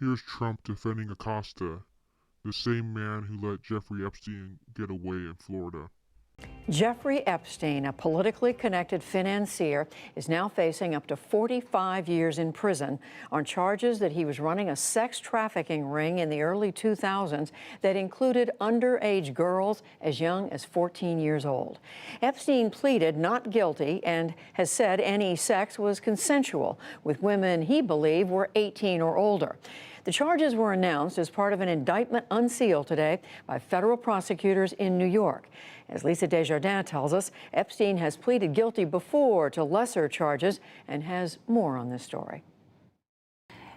Here's Trump defending Acosta, the same man who let Jeffrey Epstein get away in Florida. Jeffrey Epstein, a politically connected financier, is now facing up to 45 years in prison on charges that he was running a sex trafficking ring in the early 2000s that included underage girls as young as 14 years old. Epstein pleaded not guilty and has said any sex was consensual with women he believed were 18 or older. The charges were announced as part of an indictment unsealed today by federal prosecutors in New York. As Lisa Desjardins tells us, Epstein has pleaded guilty before to lesser charges and has more on this story.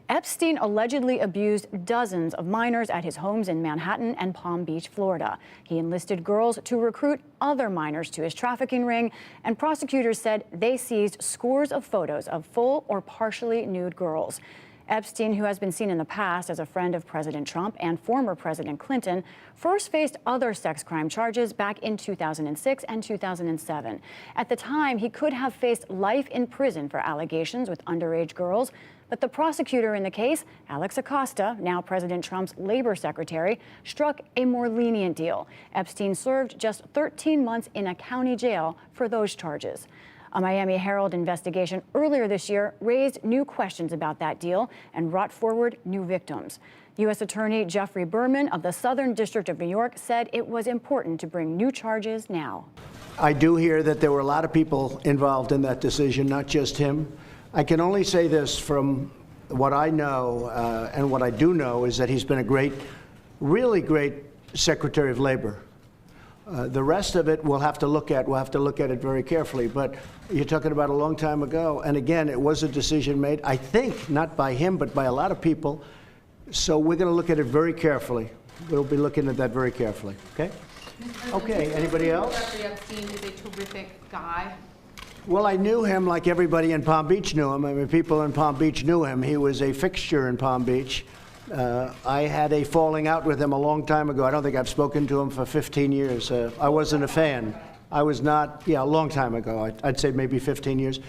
Epstein allegedly abused dozens of minors at his homes in Manhattan and Palm Beach, Florida. He enlisted girls to recruit other minors to his trafficking ring, and prosecutors said they seized scores of photos of full or partially nude girls. Epstein, who has been seen in the past as a friend of President Trump and former President Clinton, first faced other sex crime charges back in 2006 and 2007. At the time, he could have faced life in prison for allegations with underage girls, but the prosecutor in the case, Alex Acosta, now President Trump's labor secretary, struck a more lenient deal. Epstein served just 13 months in a county jail for those charges. A Miami Herald investigation earlier this year raised new questions about that deal and brought forward new victims. U.S. Attorney Jeffrey Berman of the Southern District of New York said it was important to bring new charges now. I do hear that there were a lot of people involved in that decision, not just him. I can only say this from what I know, and what I do know is that he's been a great, really great Secretary of Labor. The rest of it we'll have to look at. We'll have to look at it very carefully. But you're talking about a long time ago. And again, it was a decision made, I think, not by him, but by a lot of people. So we're going to look at it very carefully. We'll be looking at that very carefully. Okay? Okay. Anybody else? Jeffrey Epstein is a terrific guy. Well, I knew him like everybody in Palm Beach knew him. I mean, people in Palm Beach knew him. He was a fixture in Palm Beach. I had a falling out with him a long time ago. I don't think I've spoken to him for 15 years. I wasn't a fan. I was not, a long time ago. I'd say maybe 15 years.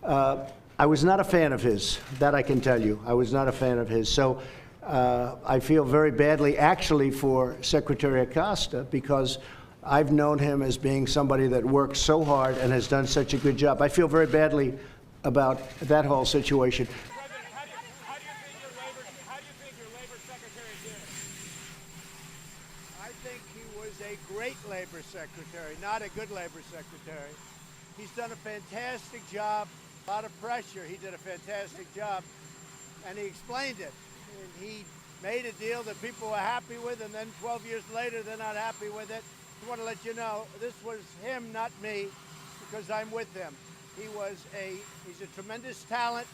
I was not a fan of his. That I can tell you. I was not a fan of his. So I feel very badly, actually, for Secretary Acosta, because I've known him as being somebody that works so hard and has done such a good job. I feel very badly about that whole situation. I think he was a great labor secretary, not a good labor secretary. He's done a fantastic job, a lot of pressure. He did a fantastic job, and he explained it. And he made a deal that people were happy with, and then 12 years later, they're not happy with it. I want to let you know, this was him, not me, because I'm with him. He's a tremendous talent.